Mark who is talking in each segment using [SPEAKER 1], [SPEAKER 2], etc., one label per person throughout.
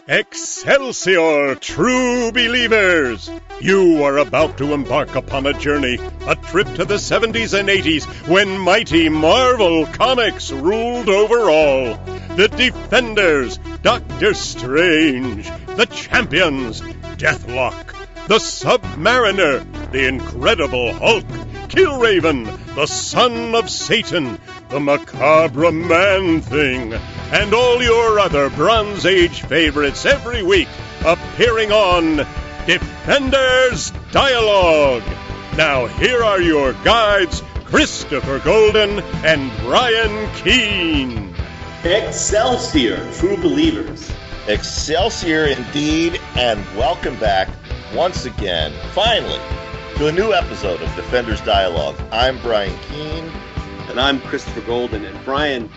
[SPEAKER 1] Excelsior, true believers! You are about to embark upon a journey, a trip to the 70s and 80s when mighty Marvel Comics ruled over all. The Defenders, Doctor Strange, the Champions, Deathlock, the Submariner, the Incredible Hulk, Killraven, the Son of Satan, the Macabre Man-Thing, and all your other Bronze Age favorites every week appearing on Defenders Dialogue. Now here are your guides, Christopher Golden and Brian Keene.
[SPEAKER 2] Excelsior, true believers.
[SPEAKER 3] Excelsior indeed, and welcome back once again, finally, to a new episode of Defenders Dialogue. I'm Brian Keene.
[SPEAKER 2] And I'm Christopher Golden. And Brian,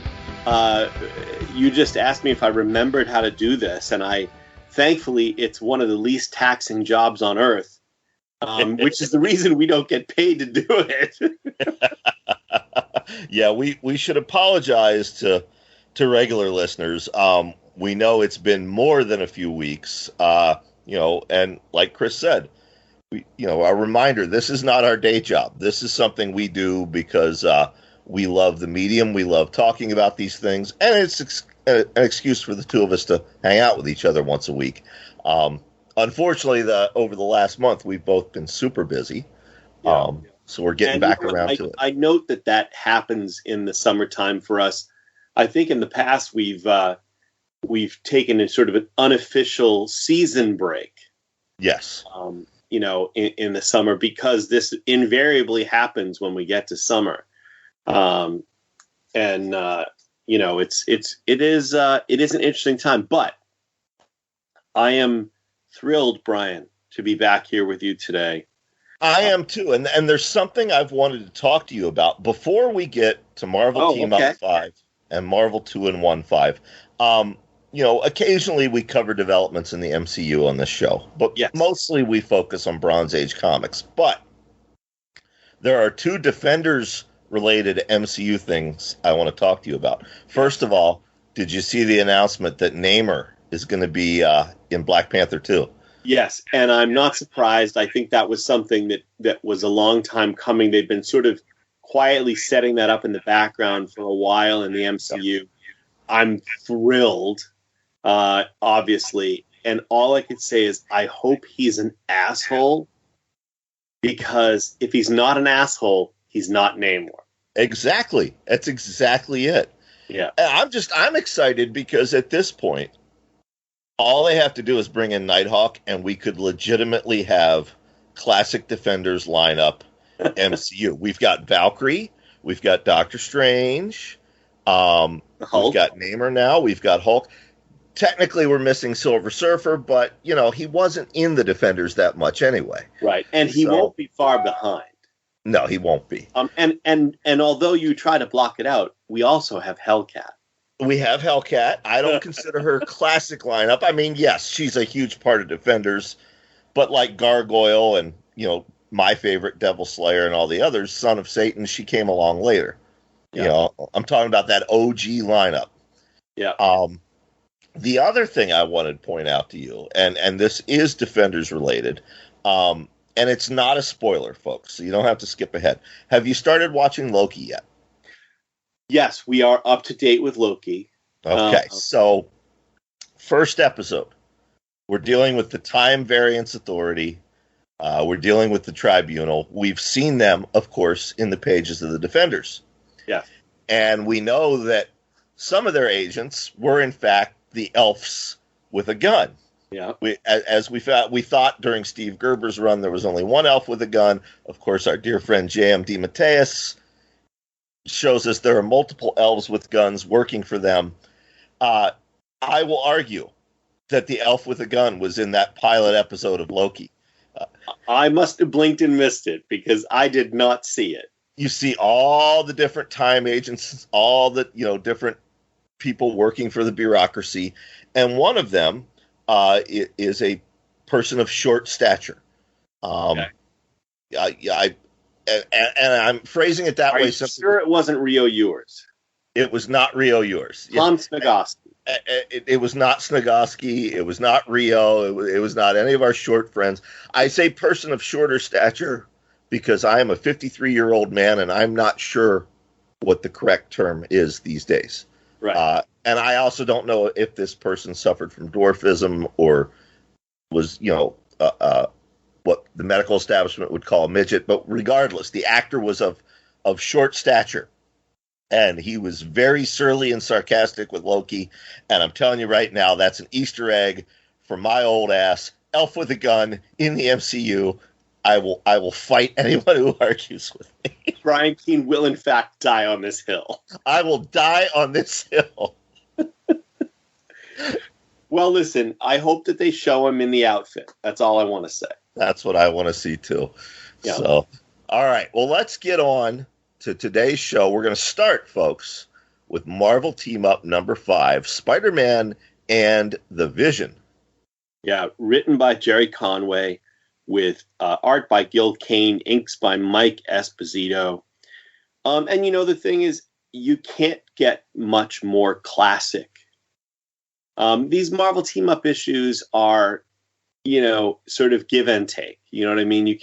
[SPEAKER 2] you just asked me if I remembered how to do this, and thankfully, it's one of the least taxing jobs on earth, which is the reason we don't get paid to do it.
[SPEAKER 3] Yeah, we should apologize to regular listeners. We know it's been more than a few weeks, and like Chris said, a reminder, this is not our day job. This is something we do because we love the medium. We love talking about these things, and it's an excuse for the two of us to hang out with each other once a week. Unfortunately, over the last month, we've both been super busy, so we're getting back around to it.
[SPEAKER 2] I note that happens in the summertime for us. I think in the past we've taken a sort of an unofficial season break. Yes. In the summer, because this invariably happens when we get to summer. It is an interesting time, but I am thrilled, Brian, to be back here with you today.
[SPEAKER 3] I am too. And there's something I've wanted to talk to you about before we get to Marvel Team Up 5 and Marvel 2-in-1-5. Occasionally we cover developments in the MCU on this show, but mostly we focus on Bronze Age comics. But there are two Defenders-related MCU things I want to talk to you about. First of all, did you see the announcement that Namor is going to be in Black Panther 2?
[SPEAKER 2] Yes, and I'm not surprised. I think that was something that was a long time coming. They've been sort of quietly setting that up in the background for a while in the MCU. I'm thrilled. Obviously, and all I could say is I hope he's an asshole, because if he's not an asshole, he's not Namor.
[SPEAKER 3] Exactly. That's exactly it.
[SPEAKER 2] Yeah.
[SPEAKER 3] I'm excited because at this point, all they have to do is bring in Nighthawk, and we could legitimately have classic Defenders lineup MCU. We've got Valkyrie, we've got Doctor Strange, we've got Namor now, we've got Hulk. Technically, we're missing Silver Surfer, but, he wasn't in the Defenders that much anyway.
[SPEAKER 2] Right, and he won't be far behind.
[SPEAKER 3] No, he won't be.
[SPEAKER 2] And although you try to block it out, we also have Hellcat.
[SPEAKER 3] We have Hellcat. I don't consider her classic lineup. I mean, yes, she's a huge part of Defenders, but like Gargoyle and, my favorite, Devil Slayer, and all the others, Son of Satan, she came along later. Yeah. I'm talking about that OG lineup.
[SPEAKER 2] Yeah.
[SPEAKER 3] The other thing I wanted to point out to you, and this is Defenders related, and it's not a spoiler, folks, so you don't have to skip ahead. Have you started watching Loki yet?
[SPEAKER 2] Yes, we are up to date with Loki.
[SPEAKER 3] Okay, so first episode, we're dealing with the Time Variance Authority. We're dealing with the Tribunal. We've seen them, of course, in the pages of the Defenders.
[SPEAKER 2] Yeah. And
[SPEAKER 3] we know that some of their agents were, in fact, the elves with a gun.
[SPEAKER 2] Yeah.
[SPEAKER 3] We thought during Steve Gerber's run there was only one elf with a gun. Of course, our dear friend J.M. DeMatteis shows us there are multiple elves with guns working for them. I will argue that the elf with a gun was in that pilot episode of Loki.
[SPEAKER 2] I must have blinked and missed it because I did not see it.
[SPEAKER 3] You see all the different time agents, all the different people working for the bureaucracy, and one of them is a person of short stature. And I'm phrasing it that way.
[SPEAKER 2] Are you sure it wasn't Rio Ewers?
[SPEAKER 3] It was not Rio Ewers.
[SPEAKER 2] Tom Smigoski.
[SPEAKER 3] It was not Snagowski. It was not Rio. It was not any of our short friends. I say person of shorter stature because I am a 53-year-old man and I'm not sure what the correct term is these days.
[SPEAKER 2] Right.
[SPEAKER 3] And I also don't know if this person suffered from dwarfism or was, what the medical establishment would call a midget. But regardless, the actor was of short stature. And he was very surly and sarcastic with Loki. And I'm telling you right now, that's an Easter egg for my old ass. Elf with a gun in the MCU. I will fight anyone who argues with me.
[SPEAKER 2] Brian Keene will, in fact, die on this hill.
[SPEAKER 3] I will die on this hill.
[SPEAKER 2] Well, listen, I hope that they show him in the outfit. That's all I want to say.
[SPEAKER 3] That's what I want to see, too. Yeah. So, all right. Well, let's get on to today's show. We're going to start, folks, with Marvel Team-Up number 5, Spider-Man and the Vision.
[SPEAKER 2] Yeah, written by Jerry Conway, with art by Gil Kane, inks by Mike Esposito. And, the thing is, you can't get much more classic. These Marvel Team-Up issues are, sort of give and take. You know what I mean?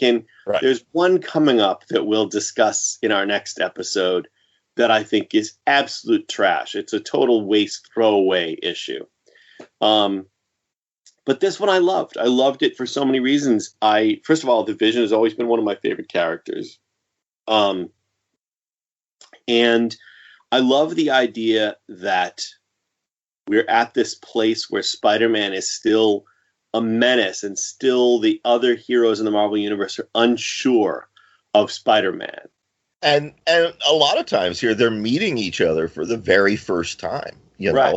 [SPEAKER 3] Right. There's
[SPEAKER 2] one coming up that we'll discuss in our next episode that I think is absolute trash. It's a total waste throwaway issue. But this one I loved. I loved it for so many reasons. First of all, the Vision has always been one of my favorite characters. And I love the idea that we're at this place where Spider-Man is still a menace and still the other heroes in the Marvel Universe are unsure of Spider-Man.
[SPEAKER 3] And a lot of times here, they're meeting each other for the very first time,
[SPEAKER 2] Right.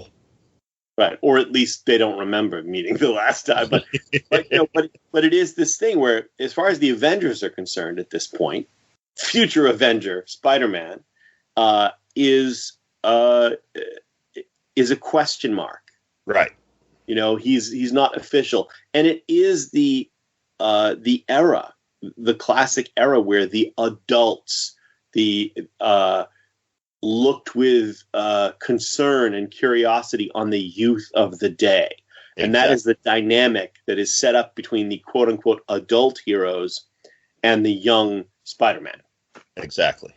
[SPEAKER 2] Right. Or at least they don't remember meeting the last time. But it is this thing where, as far as the Avengers are concerned at this point, future Avenger, Spider-Man, is a question mark.
[SPEAKER 3] Right.
[SPEAKER 2] He's not official. And it is the era, the classic era where the adults, looked with concern and curiosity on the youth of the day. And that is the dynamic that is set up between the quote-unquote adult heroes and the young Spider-Man.
[SPEAKER 3] Exactly.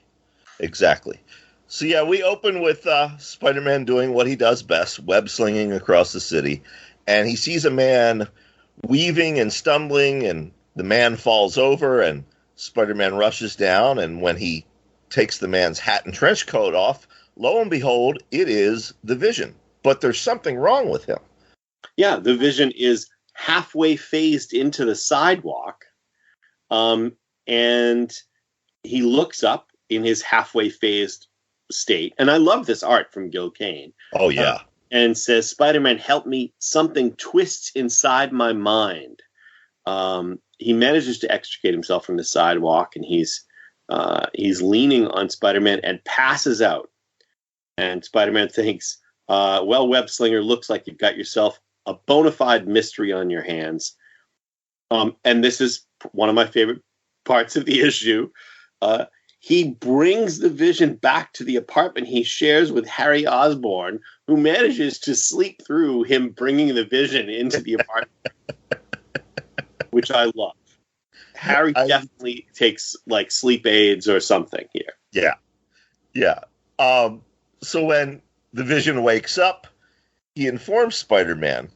[SPEAKER 3] So, yeah, we open with Spider-Man doing what he does best, web-slinging across the city. And he sees a man weaving and stumbling, and the man falls over, and Spider-Man rushes down, and when he takes the man's hat and trench coat off, lo and behold, it is the Vision. But there's something wrong with him.
[SPEAKER 2] Yeah, the Vision is halfway phased into the sidewalk, and he looks up in his halfway phased state. And I love this art from Gil Kane.
[SPEAKER 3] Oh, yeah.
[SPEAKER 2] And says, Spider-Man, help me. Something twists inside my mind. He manages to extricate himself from the sidewalk, and he's leaning on Spider-Man and passes out. And Spider-Man thinks, Web Slinger, looks like you've got yourself a bona fide mystery on your hands. And this is one of my favorite parts of the issue. He brings the Vision back to the apartment he shares with Harry Osborn, who manages to sleep through him bringing the Vision into the apartment, which I love. Harry definitely takes like sleep aids or something here.
[SPEAKER 3] Yeah. So when the Vision wakes up, he informs Spider-Man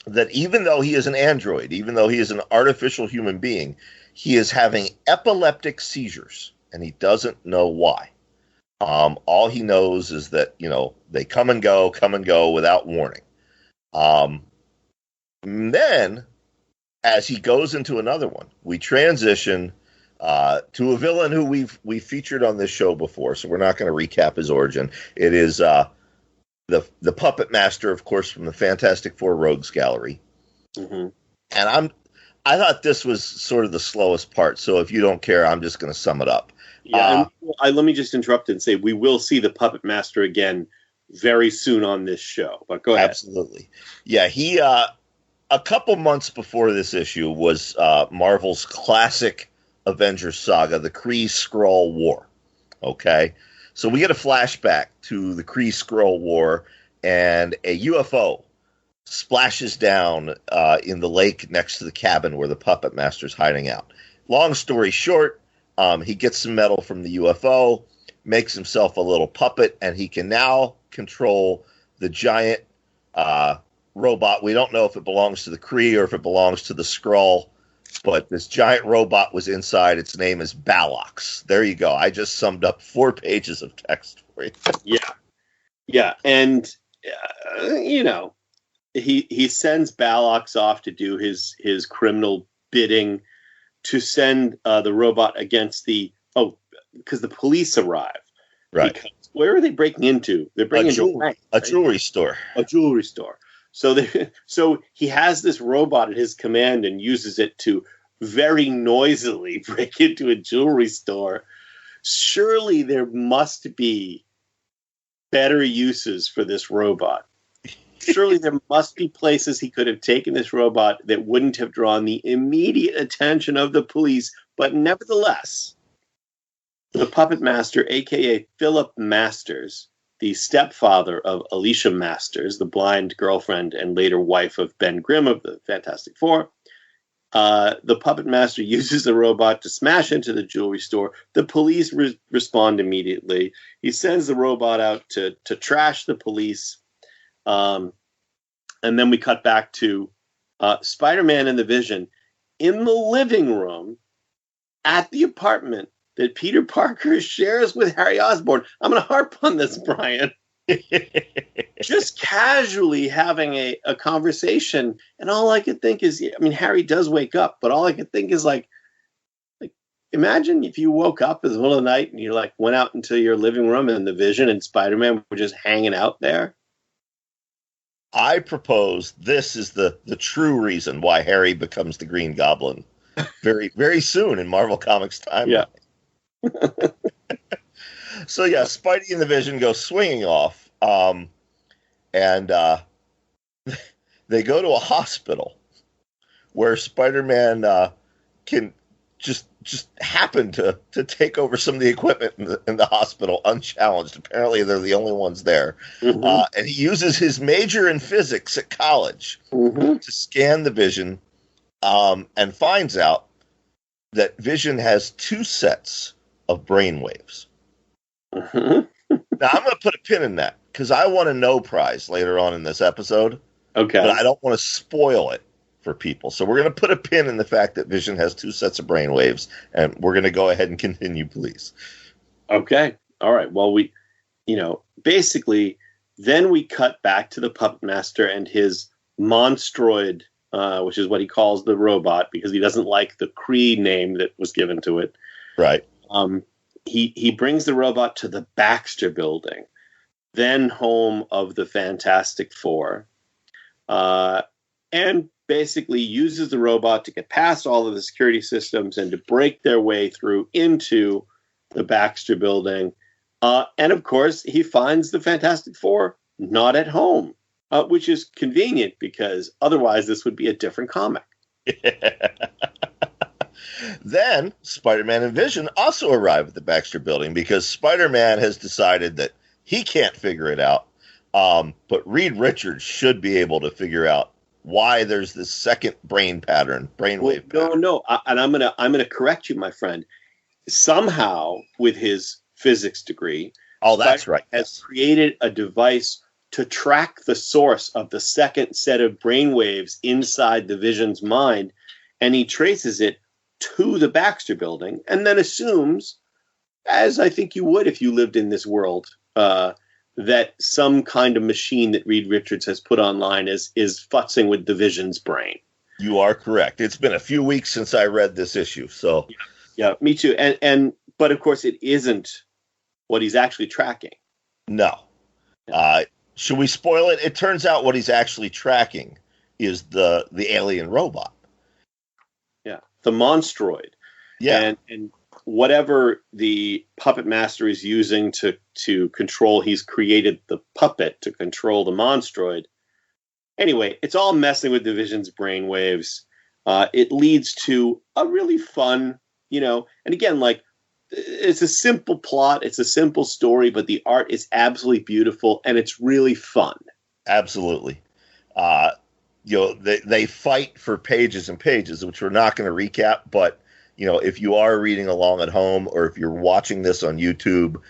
[SPEAKER 3] that even though he is an android, even though he is an artificial human being, he is having epileptic seizures, and he doesn't know why. All he knows is that, they come and go without warning. Then, as he goes into another one, we transition to a villain who we've featured on this show before, so we're not going to recap his origin. It is the Puppet Master, of course, from the Fantastic Four Rogues Gallery.
[SPEAKER 2] Mm-hmm.
[SPEAKER 3] And I thought this was sort of the slowest part, so if you don't care, I'm just going to sum it up.
[SPEAKER 2] Yeah, let me just interrupt and say we will see the Puppet Master again very soon on this show. But go ahead.
[SPEAKER 3] Absolutely. Yeah, he a couple months before this issue was Marvel's classic Avengers saga, the Kree-Skrull War. Okay? So we get a flashback to the Kree-Skrull War, and a UFO splashes down in the lake next to the cabin where the puppet master's hiding out. Long story short, he gets some metal from the UFO, makes himself a little puppet, and he can now control the giant robot. We don't know if it belongs to the Kree or if it belongs to the Skrull, but this giant robot was inside. Its name is Balox. There you go. I just summed up 4 pages of text for you.
[SPEAKER 2] Yeah. And, he sends Balox off to do his criminal bidding to send the robot against because the police arrive.
[SPEAKER 3] Right.
[SPEAKER 2] Because where are they breaking into? They're breaking into
[SPEAKER 3] a jewelry store.
[SPEAKER 2] A jewelry store. So he has this robot at his command and uses it to very noisily break into a jewelry store. Surely there must be better uses for this robot. Surely there must be places he could have taken this robot that wouldn't have drawn the immediate attention of the police. But nevertheless, the puppet master, a.k.a. Philip Masters, the stepfather of Alicia Masters, the blind girlfriend and later wife of Ben Grimm of the Fantastic Four, the puppet master uses the robot to smash into the jewelry store. The police respond immediately. He sends the robot out to trash the police. And then we cut back to Spider-Man and the Vision in the living room at the apartment that Peter Parker shares with Harry Osborn. I'm going to harp on this, Brian. Just casually having a conversation. And all I could think is, Harry does wake up, but all I could think is like imagine if you woke up in the middle of the night and you went out into your living room and the Vision and Spider-Man were just hanging out there.
[SPEAKER 3] I propose this is the true reason why Harry becomes the Green Goblin very, very soon in Marvel Comics time.
[SPEAKER 2] Yeah.
[SPEAKER 3] So, yeah, Spidey and the Vision go swinging off, and they go to a hospital where Spider-Man can just happen to take over some of the equipment in the hospital unchallenged. Apparently, they're the only ones there. Mm-hmm. And he uses his major in physics at college to scan the Vision and finds out that Vision has 2 sets of brainwaves. Now, I'm going to put a pin in that because I want a no prize later on in this episode.
[SPEAKER 2] Okay.
[SPEAKER 3] But I don't want to spoil it for people. So we're going to put a pin in the fact that Vision has 2 sets of brainwaves, and we're going to go ahead and continue, please.
[SPEAKER 2] Okay. All right. Well, basically, then we cut back to the Puppet Master and his monstroid, which is what he calls the robot because he doesn't like the Kree name that was given to it.
[SPEAKER 3] Right.
[SPEAKER 2] He brings the robot to the Baxter Building, then home of the Fantastic Four, and basically uses the robot to get past all of the security systems and to break their way through into the Baxter Building. And, of course, he finds the Fantastic Four not at home, which is convenient because otherwise this would be a different comic.
[SPEAKER 3] Then Spider-Man and Vision also arrive at the Baxter Building because Spider-Man has decided that he can't figure it out. But Reed Richards should be able to figure out why there's this second brainwave pattern.
[SPEAKER 2] No. And I'm gonna correct you, my friend. Somehow, with his physics degree,
[SPEAKER 3] that's right,
[SPEAKER 2] has created a device to track the source of the second set of brainwaves inside the Vision's mind, and he traces it to the Baxter Building, and then assumes, as I think you would if you lived in this world, that some kind of machine that Reed Richards has put online is futzing with the Vision's brain.
[SPEAKER 3] You are correct. It's been a few weeks since I read this issue, so
[SPEAKER 2] yeah, me too. But of course, it isn't what he's actually tracking.
[SPEAKER 3] No. Should we spoil it? It turns out what he's actually tracking is the alien robot.
[SPEAKER 2] Yeah, the monstroid.
[SPEAKER 3] Yeah,
[SPEAKER 2] and whatever the puppet master is using to control, he's created the puppet to control the monstroid. Anyway, it's all messing with the Vision's brainwaves. It leads to a really fun, and again, it's a simple plot, it's a simple story, but the art is absolutely beautiful and it's really fun.
[SPEAKER 3] Absolutely. Uh, they fight for pages and pages, which we're not going to recap. But if you are reading along at home, or if you're watching this on YouTube,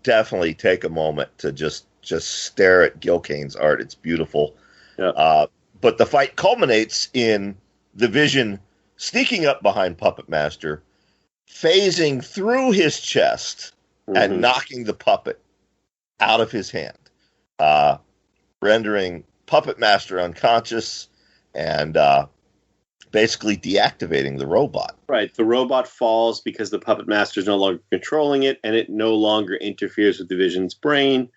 [SPEAKER 3] definitely take a moment to just stare at Gil Kane's art. It's beautiful.
[SPEAKER 2] Yeah.
[SPEAKER 3] But the fight culminates in the Vision sneaking up behind Puppet Master, phasing through his chest, and knocking the puppet out of his hand, rendering Puppet Master unconscious and basically deactivating the robot.
[SPEAKER 2] Right. The robot falls because the Puppet Master is no longer controlling it, and it no longer interferes with the Vision's brain.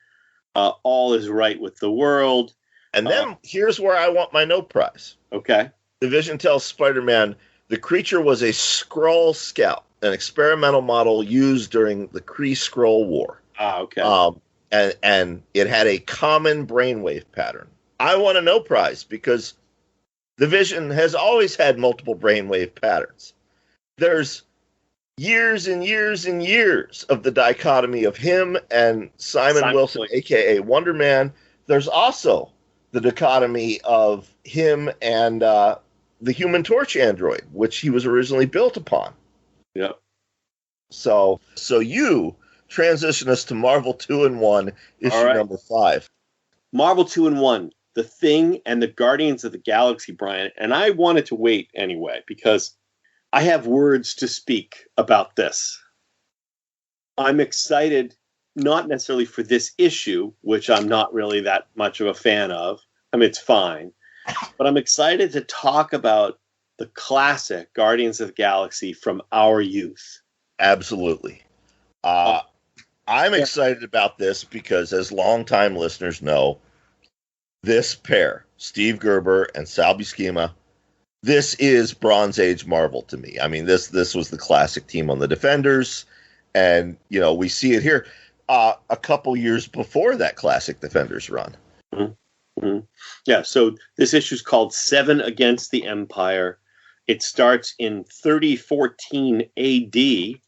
[SPEAKER 2] All is right with the world.
[SPEAKER 3] And then here's where I want my note prize.
[SPEAKER 2] Okay. The
[SPEAKER 3] Vision tells Spider-Man the creature was a Skrull scout, an experimental model used during the Kree-Skrull War.
[SPEAKER 2] Okay.
[SPEAKER 3] And it had a common brainwave pattern. I want a note prize because the Vision has always had multiple brainwave patterns. There's years and years and years of the dichotomy of him and Simon Wilson, a.k.a. Wonder Man. There's also the dichotomy of him and the Human Torch android, which he was originally built upon.
[SPEAKER 2] Yeah.
[SPEAKER 3] So you transition us to Marvel 2-in-1, issue number 5.
[SPEAKER 2] Marvel 2-in-1, The Thing and the Guardians of the Galaxy, Brian. And I wanted to wait anyway, because I have words to speak about this. I'm excited, not necessarily for this issue, which I'm not really that much of a fan of. I mean, it's fine. But I'm excited to talk about the classic Guardians of the Galaxy from our youth.
[SPEAKER 3] Absolutely. I'm excited about this because, as longtime listeners know, this pair, Steve Gerber and Sal Buscema, this is Bronze Age Marvel to me. I mean, this was the classic team on the Defenders, and we see it here a couple years before that classic Defenders run.
[SPEAKER 2] Mm-hmm. Yeah, so this issue is called 7 Against the Empire. It starts in 3014 AD.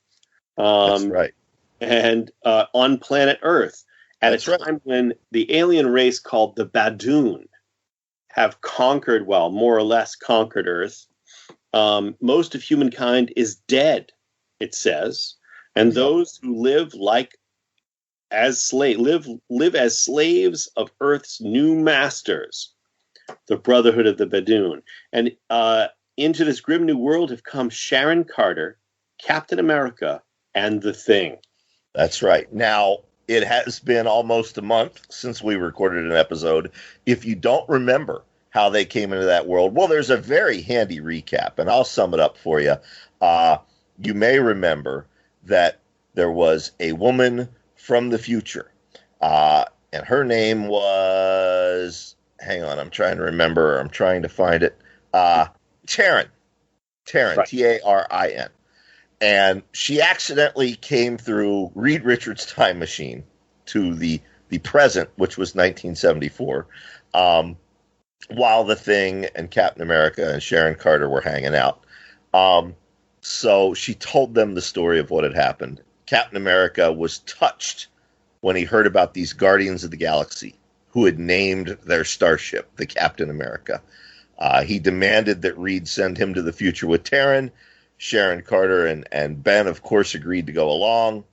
[SPEAKER 3] That's right.
[SPEAKER 2] And on planet Earth, at
[SPEAKER 3] That's
[SPEAKER 2] a time when the alien race called the Badoon have conquered, well, more or less conquered Earth. Most of humankind is dead, it says, and those who live as slaves of Earth's new masters, the Brotherhood of the Badoon. And into this grim new world have come Sharon Carter, Captain America, and The Thing.
[SPEAKER 3] That's right. Now, it has been almost a month since we recorded an episode. If you don't remember how they came into that world, well, there's a very handy recap, and I'll sum it up for you. You may remember that there was a woman from the future, and her name was, hang on, I'm trying to remember, I'm trying to find it, Taryn, right. Tarin. And she accidentally came through Reed Richards' time machine to the present, which was 1974, while The Thing and Captain America and Sharon Carter were hanging out. So she told them the story of what had happened. Captain America was touched when he heard about these Guardians of the Galaxy who had named their starship, the Captain America. He demanded that Reed send him to the future with Taryn. Sharon Carter and Ben, of course, agreed to go along.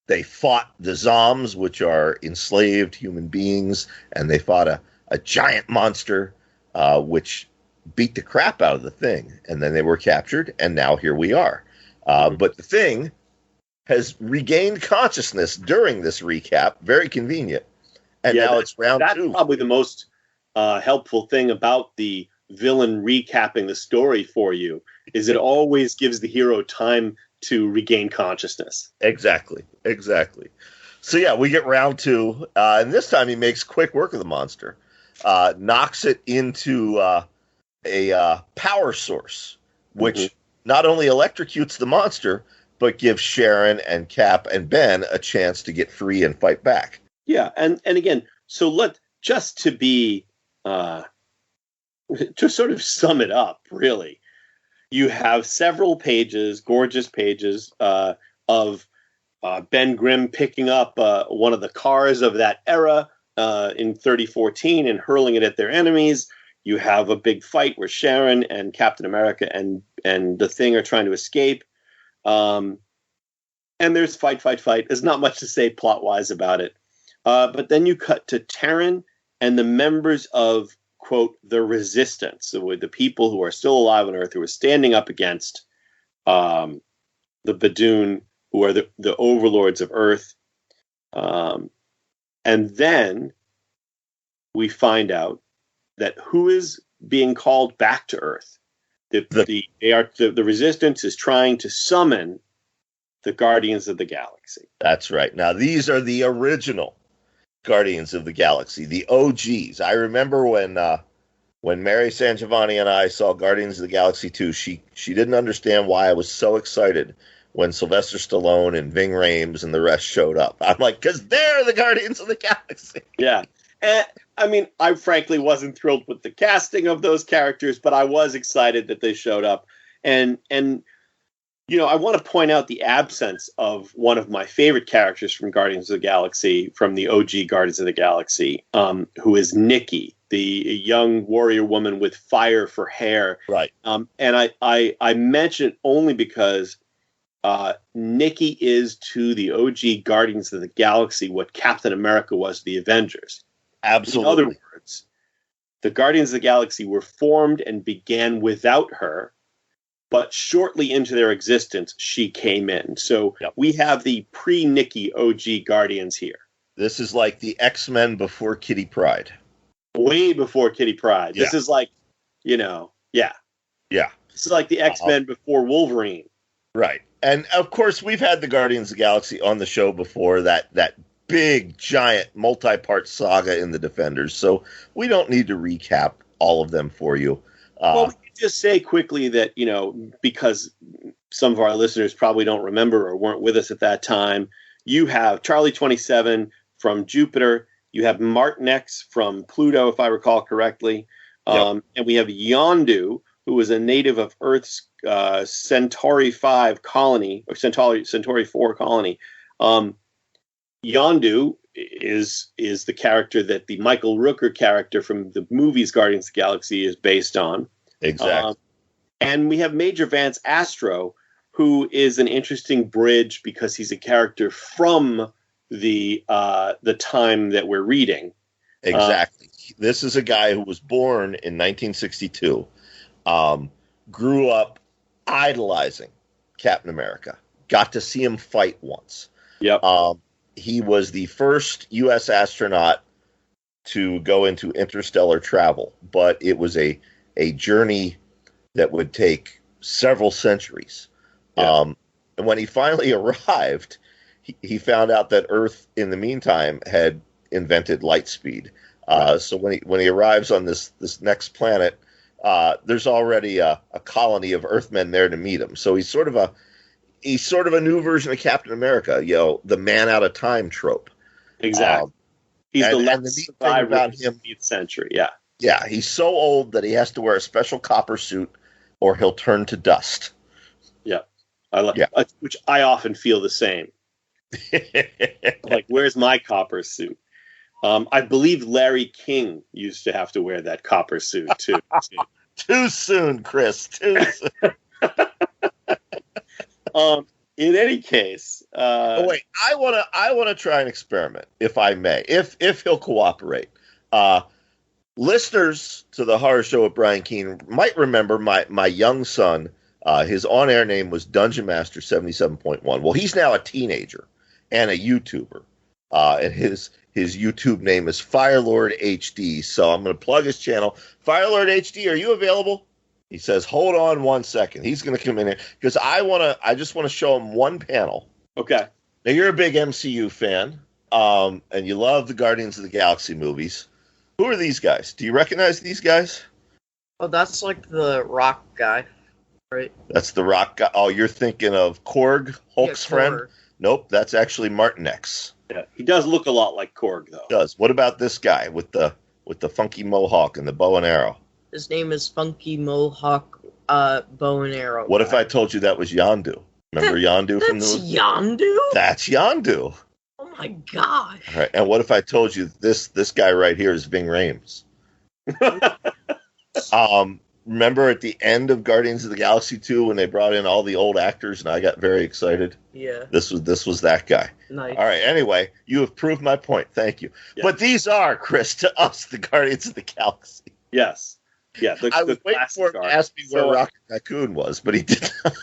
[SPEAKER 3] They fought the Zoms, which are enslaved human beings, and they fought a giant monster, which beat the crap out of The Thing. And then they were captured, and now here we are. But The Thing has regained consciousness during this recap. Very convenient. And now it's round 2.
[SPEAKER 2] That's probably the most helpful thing about the villain recapping the story for you, is it always gives the hero time to regain consciousness.
[SPEAKER 3] Exactly. So yeah, we get round 2, and this time he makes quick work of the monster, knocks it into a power source, which not only electrocutes the monster, but gives Sharon and Cap and Ben a chance to get free and fight back.
[SPEAKER 2] Yeah, and again, so just to be to sort of sum it up, really, you have several pages, gorgeous pages, of Ben Grimm picking up one of the cars of that era, in 3014 and hurling it at their enemies. You have a big fight where Sharon and Captain America and the Thing are trying to escape. And there's fight. There's not much to say plot-wise about it. But then you cut to Terran and the members of, quote, the Resistance, so the people who are still alive on Earth, who are standing up against the Badoon, who are the overlords of Earth. And then we find out that who is being called back to Earth. The Resistance is trying to summon the Guardians of the Galaxy.
[SPEAKER 3] That's right. Now, these are the original Guardians of the Galaxy, the OGs. I remember when Mary Sangiovanni and I saw Guardians of the Galaxy 2, she didn't understand why I was so excited when Sylvester Stallone and Ving Rhames and the rest showed up. I'm like, because they're the Guardians of the Galaxy.
[SPEAKER 2] Yeah. And, I mean, I frankly wasn't thrilled with the casting of those characters, but I was excited that they showed up. And you know, I want to point out the absence of one of my favorite characters from Guardians of the Galaxy, from the OG Guardians of the Galaxy, who is Nikki, the young warrior woman with fire for hair.
[SPEAKER 3] Right.
[SPEAKER 2] And I mention it only because Nikki is to the OG Guardians of the Galaxy what Captain America was to the Avengers.
[SPEAKER 3] Absolutely.
[SPEAKER 2] In other words, the Guardians of the Galaxy were formed and began without her, but shortly into their existence, she came in. So we have the pre-Nikki OG Guardians here.
[SPEAKER 3] This is like the X-Men before Kitty Pryde.
[SPEAKER 2] Way before Kitty Pryde.
[SPEAKER 3] Yeah.
[SPEAKER 2] This is like, you know, yeah. This is like the X-Men before Wolverine.
[SPEAKER 3] Right. And, of course, we've had the Guardians of the Galaxy on the show before, that big, giant, multi-part saga in the Defenders. So we don't need to recap all of them for you.
[SPEAKER 2] Well, we can just say quickly that, you know, because some of our listeners probably don't remember or weren't with us at that time, you have Charlie 27 from Jupiter, you have Martin X from Pluto, if I recall correctly, and we have Yondu, who was a native of Earth's Centauri 5 colony, or Centauri 4 colony. Yondu is the character that the Michael Rooker character from the movies Guardians of the Galaxy is based on.
[SPEAKER 3] Exactly.
[SPEAKER 2] And we have Major Vance Astro, who is an interesting bridge because he's a character from the time that we're reading.
[SPEAKER 3] Exactly. This is a guy who was born in 1962, grew up idolizing Captain America, got to see him fight once.
[SPEAKER 2] Yep.
[SPEAKER 3] He was the first U.S. astronaut to go into interstellar travel, but it was a journey that would take several centuries. Yeah. And when he finally arrived, he found out that Earth, in the meantime, had invented light speed. So when he arrives on this next planet, there's already a colony of Earthmen there to meet him. So he's sort of a new version of Captain America, you know, the man out of time trope.
[SPEAKER 2] Exactly. He's the last survivor
[SPEAKER 3] about
[SPEAKER 2] of the
[SPEAKER 3] him,
[SPEAKER 2] 20th century. Yeah.
[SPEAKER 3] Yeah, he's so old that he has to wear a special copper suit or he'll turn to dust.
[SPEAKER 2] Yeah. Which I often feel the same. Like, where's my copper suit? I believe Larry King used to have to wear that copper suit too.
[SPEAKER 3] Too soon, Chris. Too soon.
[SPEAKER 2] In any case,
[SPEAKER 3] wait. I want to try an experiment, if I may, if he'll cooperate. Listeners to the Horror Show with Brian Keene might remember my young son. His on-air name was DungeonMaster 77.1. Well, he's now a teenager and a YouTuber, and his YouTube name is Firelord HD. So I'm going to plug his channel. Firelord HD, are you available? He says, hold on 1 second. He's going to come in here because I just want to show him one panel.
[SPEAKER 2] Okay.
[SPEAKER 3] Now, you're a big MCU fan, and you love the Guardians of the Galaxy movies. Who are these guys? Do you recognize these guys?
[SPEAKER 4] Oh, that's like the Rock guy, right?
[SPEAKER 3] That's the Rock guy. Oh, you're thinking of Korg, Hulk's friend? Nope, that's actually Martin X.
[SPEAKER 2] Yeah, he does look a lot like Korg, though.
[SPEAKER 3] He does. What about this guy with the funky mohawk and the bow and arrow?
[SPEAKER 4] His name is Funky Mohawk Bow and Arrow.
[SPEAKER 3] What if I told you that was Yondu? Remember Yondu from the
[SPEAKER 4] movie? Yondu?
[SPEAKER 3] That's Yondu.
[SPEAKER 4] Oh my gosh.
[SPEAKER 3] All right. And what if I told you this guy right here is Ving Rhames? Remember at the end of Guardians of the Galaxy 2 when they brought in all the old actors and I got very excited?
[SPEAKER 4] Yeah.
[SPEAKER 3] This was that guy.
[SPEAKER 4] Nice.
[SPEAKER 3] All right. Anyway, you have proved my point. Thank you. Yeah. But these are, Chris, to us, the Guardians of the Galaxy.
[SPEAKER 2] Yes. Yeah.
[SPEAKER 3] I was waiting for him to ask me where Rocket Raccoon was, but he did not.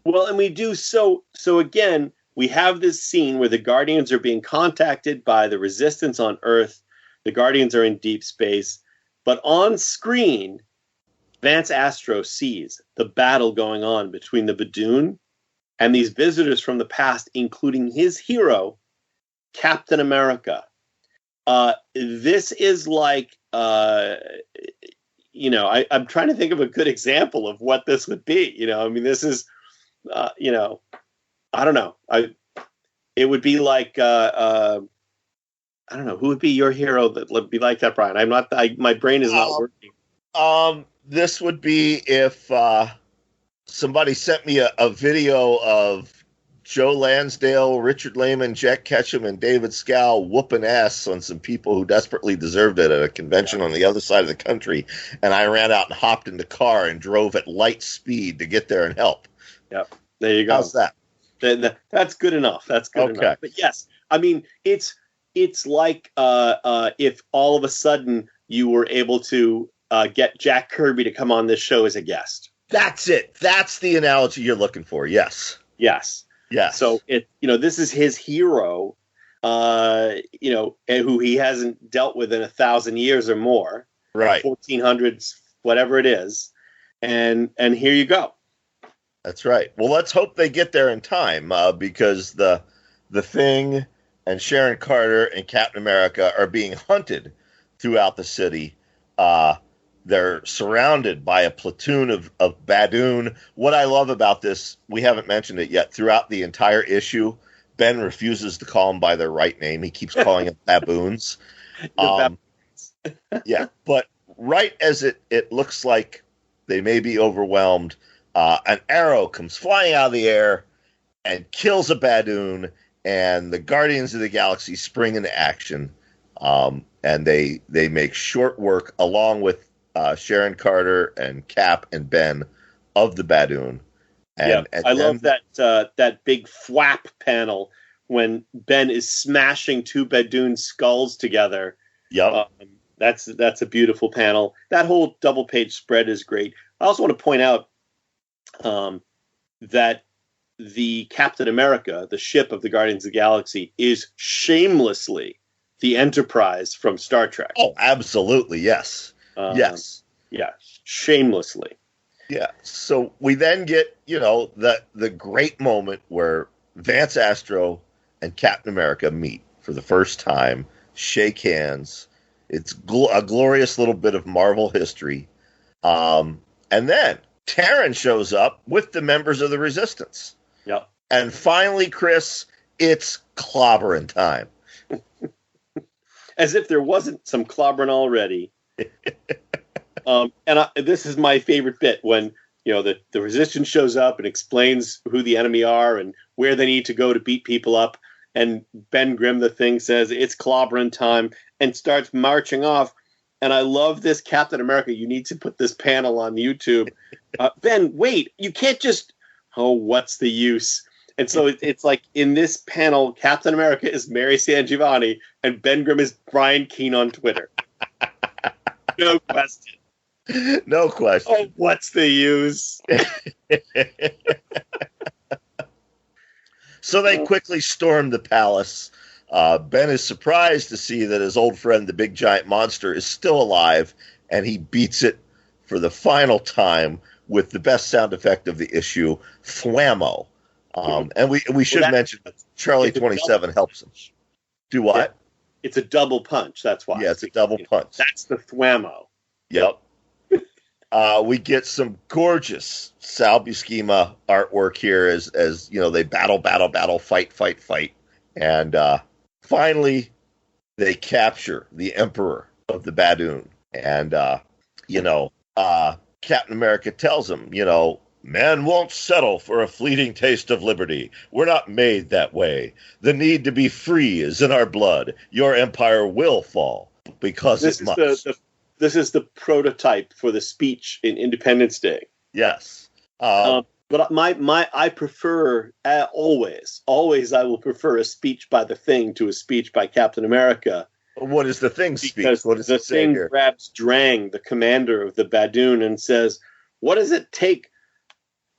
[SPEAKER 2] Well, and we do so again, we have this scene where the Guardians are being contacted by the Resistance on Earth. The Guardians are in deep space. But on screen, Vance Astro sees the battle going on between the Badoon and these visitors from the past, including his hero, Captain America. This is like, I'm trying to think of a good example of what this would be. I mean, this is, I don't know. It would be like, I don't know, who would be your hero that would be like that, Brian? My brain is not working.
[SPEAKER 3] This would be if somebody sent me a video of Joe Lansdale, Richard Lehman, Jack Ketchum, and David Scow whooping ass on some people who desperately deserved it at a convention on the other side of the country, and I ran out and hopped in the car and drove at light speed to get there and help.
[SPEAKER 2] Yep, there you go.
[SPEAKER 3] How's that?
[SPEAKER 2] That's good enough. That's good enough. But yes, I mean, it's like if all of a sudden you were able to get Jack Kirby to come on this show as a guest.
[SPEAKER 3] That's it. That's the analogy you're looking for. Yes.
[SPEAKER 2] Yes.
[SPEAKER 3] Yes.
[SPEAKER 2] So this is his hero, and who he hasn't dealt with in 1,000 years or more.
[SPEAKER 3] Right.
[SPEAKER 2] 1400s, whatever it is. And here you go.
[SPEAKER 3] That's right. Well, let's hope they get there in time, because the Thing and Sharon Carter and Captain America are being hunted throughout the city. They're surrounded by a platoon of Badoon. What I love about this, we haven't mentioned it yet, throughout the entire issue, Ben refuses to call them by their right name. He keeps calling them baboons. Yeah, but right as it looks like they may be overwhelmed, an arrow comes flying out of the air and kills a Badoon, and the Guardians of the Galaxy spring into action. And they make short work, along with Sharon Carter and Cap and Ben, of the Badoon. And
[SPEAKER 2] I love that big flap panel when Ben is smashing two Badoon skulls together.
[SPEAKER 3] Yep.
[SPEAKER 2] That's a beautiful panel. That whole double page spread is great. I also want to point out that the Captain America, the ship of the Guardians of the Galaxy, is shamelessly the Enterprise from Star Trek.
[SPEAKER 3] Oh, absolutely, yes. Yes.
[SPEAKER 2] Yeah, shamelessly.
[SPEAKER 3] Yeah. So we then get, the great moment where Vance Astro and Captain America meet for the first time, shake hands. It's a glorious little bit of Marvel history. And then Terran shows up with the members of the Resistance.
[SPEAKER 2] Yep.
[SPEAKER 3] And finally, Chris, it's clobbering time.
[SPEAKER 2] As if there wasn't some clobbering already. This is my favorite bit when the Resistance shows up and explains who the enemy are and where they need to go to beat people up. And Ben Grimm, the Thing, says it's clobbering time and starts marching off. And I love this Captain America. You need to put this panel on YouTube. Ben, wait, you can't just. Oh, what's the use? And so it's like in this panel, Captain America is Mary Sangiovanni and Ben Grimm is Brian Keene on Twitter. No question.
[SPEAKER 3] No question.
[SPEAKER 2] Oh, what's the use?
[SPEAKER 3] So they quickly storm the palace. Ben is surprised to see that his old friend, the big giant monster, is still alive, and he beats it for the final time with the best sound effect of the issue, thwammo. And we should mention that Charlie 27 helps him. Do what?
[SPEAKER 2] Yeah. It's a double punch. That's why.
[SPEAKER 3] Yeah, it's a double punch.
[SPEAKER 2] That's the thwammo.
[SPEAKER 3] Yep. We get some gorgeous Sal Buscema artwork here as they battle, fight. And finally, they capture the Emperor of the Badoon. And, Captain America tells him, Man won't settle for a fleeting taste of liberty. We're not made that way. The need to be free is in our blood. Your empire will fall because it must.
[SPEAKER 2] This is the prototype for the speech in Independence Day.
[SPEAKER 3] Yes.
[SPEAKER 2] But I prefer always I will prefer a speech by the Thing to a speech by Captain America.
[SPEAKER 3] What is the Thing speech?
[SPEAKER 2] Because
[SPEAKER 3] what does
[SPEAKER 2] the
[SPEAKER 3] it say
[SPEAKER 2] Thing
[SPEAKER 3] here?
[SPEAKER 2] grabs Drang, the commander of the Badoon, and says, "What does it take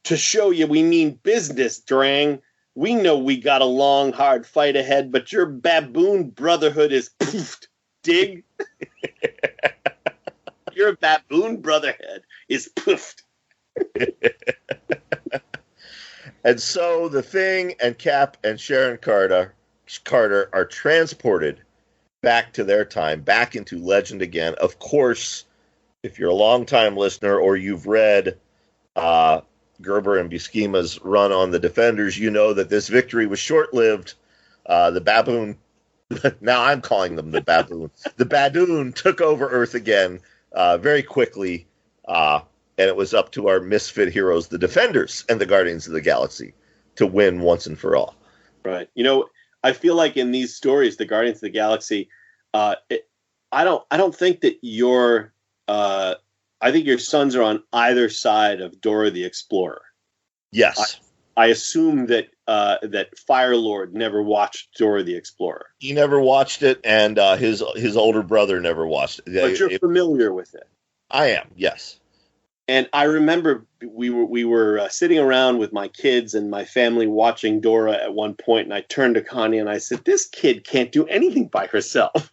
[SPEAKER 2] to show you we mean business, Drang? We know we got a long, hard fight ahead, but your baboon brotherhood is poofed. Dig? Your baboon brotherhood is poofed."
[SPEAKER 3] And so the Thing and Cap and Sharon Carter are transported back to their time, back into legend again. Of course, if you're a longtime listener or you've read Gerber and Buscema's run on the Defenders, you know that this victory was short-lived. The baboon, now I'm calling them the baboon. The Badoon took over Earth again very quickly, and it was up to our misfit heroes, the Defenders and the Guardians of the Galaxy, to win once and for all.
[SPEAKER 2] Right. You know, I feel like in these stories, the Guardians of the Galaxy, I don't think that I think your sons are on either side of Dora the Explorer.
[SPEAKER 3] Yes.
[SPEAKER 2] I assume that that Firelord never watched Dora the Explorer.
[SPEAKER 3] He never watched it, and his older brother never watched it.
[SPEAKER 2] But you're familiar with it.
[SPEAKER 3] I am, yes.
[SPEAKER 2] And I remember we were sitting around with my kids and my family watching Dora at one point, and I turned to Connie and I said, "This kid can't do anything by herself."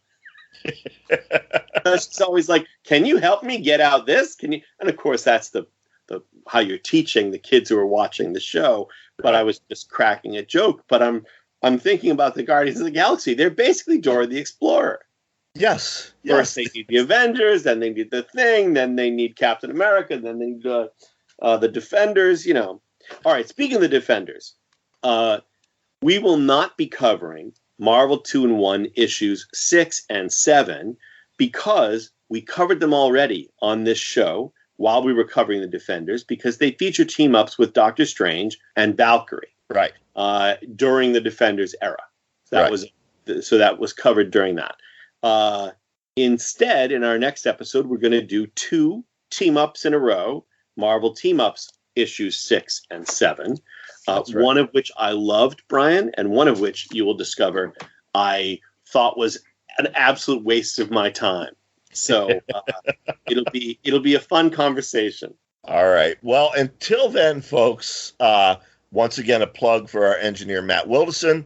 [SPEAKER 2] She's always like, "Can you help me get out this? Can you?" And of course, that's the how you're teaching the kids who are watching the show. But I was just cracking a joke. But I'm thinking about the Guardians of the Galaxy. They're basically Dora the Explorer.
[SPEAKER 3] Yes.
[SPEAKER 2] First they need the Avengers, then they need the Thing, then they need Captain America, then they need the Defenders. You know. All right. Speaking of the Defenders, we will not be covering Marvel 2-in-1 issues 6 and 7 because we covered them already on this show while we were covering the Defenders, because they feature team-ups with Doctor Strange and Valkyrie.
[SPEAKER 3] Right.
[SPEAKER 2] During the Defenders era. That was covered during that. Instead, in our next episode, we're going to do 2 team-ups in a row, Marvel team-ups issues 6 and 7. One of which I loved, Brian, and one of which you will discover I thought was an absolute waste of my time. So it'll be a fun conversation.
[SPEAKER 3] All right. Well, until then, folks, once again, a plug for our engineer, Matt Wilderson,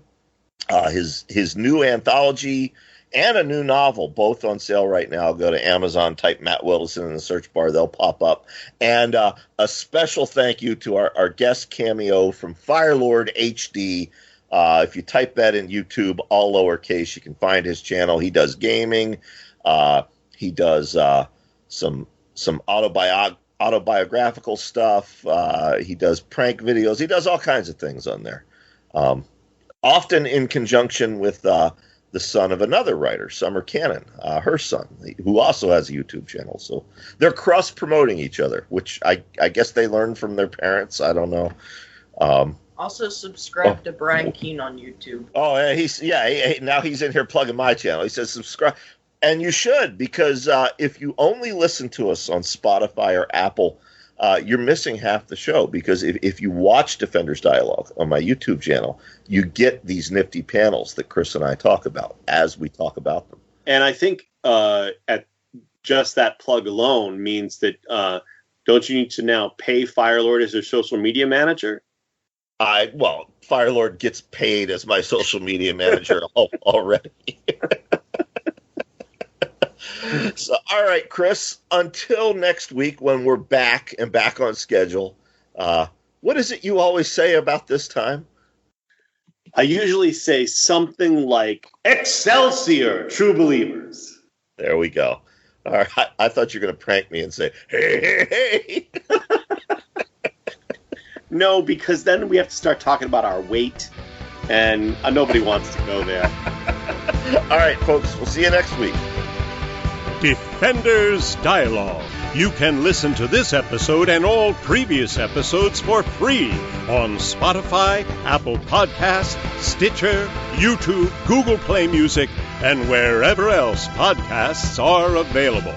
[SPEAKER 3] his new anthology and a new novel, both on sale right now. Go to Amazon, type Matt Wilderson in the search bar. They'll pop up. And a special thank you to our guest cameo from Firelord HD. If you type that in YouTube, all lowercase, you can find his channel. He does gaming. He does some autobiographical stuff. He does prank videos. He does all kinds of things on there. Often in conjunction with the son of another writer, Summer Cannon, her son, who also has a YouTube channel. So they're cross-promoting each other, which I guess they learned from their parents. I don't know.
[SPEAKER 4] Also subscribe to Brian Keene on YouTube.
[SPEAKER 3] Oh, now he's in here plugging my channel. He says subscribe. And you should, because if you only listen to us on Spotify or Apple, you're missing half the show, because if you watch Defenders Dialogue on my YouTube channel, you get these nifty panels that Chris and I talk about as we talk about them.
[SPEAKER 2] And I think at just that plug alone means that don't you need to now pay Firelord as your social media manager?
[SPEAKER 3] Firelord gets paid as my social media manager already. So, all right, Chris, until next week when we're back on schedule, what is it you always say about this time?
[SPEAKER 2] I usually say something like, "Excelsior, true believers."
[SPEAKER 3] There we go. All right, I thought you were going to prank me and say, "Hey."
[SPEAKER 2] No, because then we have to start talking about our weight, and nobody wants to go there.
[SPEAKER 3] All right, folks, we'll see you next week.
[SPEAKER 1] Defenders Dialogue, You can listen to this episode and all previous episodes for free on Spotify, Apple Podcasts, Stitcher, YouTube, Google Play Music, and wherever else podcasts are available.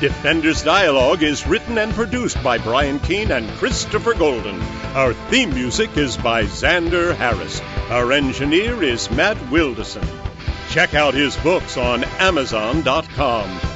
[SPEAKER 1] Defenders Dialogue is written and produced by Brian Keene and Christopher Golden. Our theme music is by Xander Harris. Our engineer is Matt Wilderson. Check out his books on Amazon.com.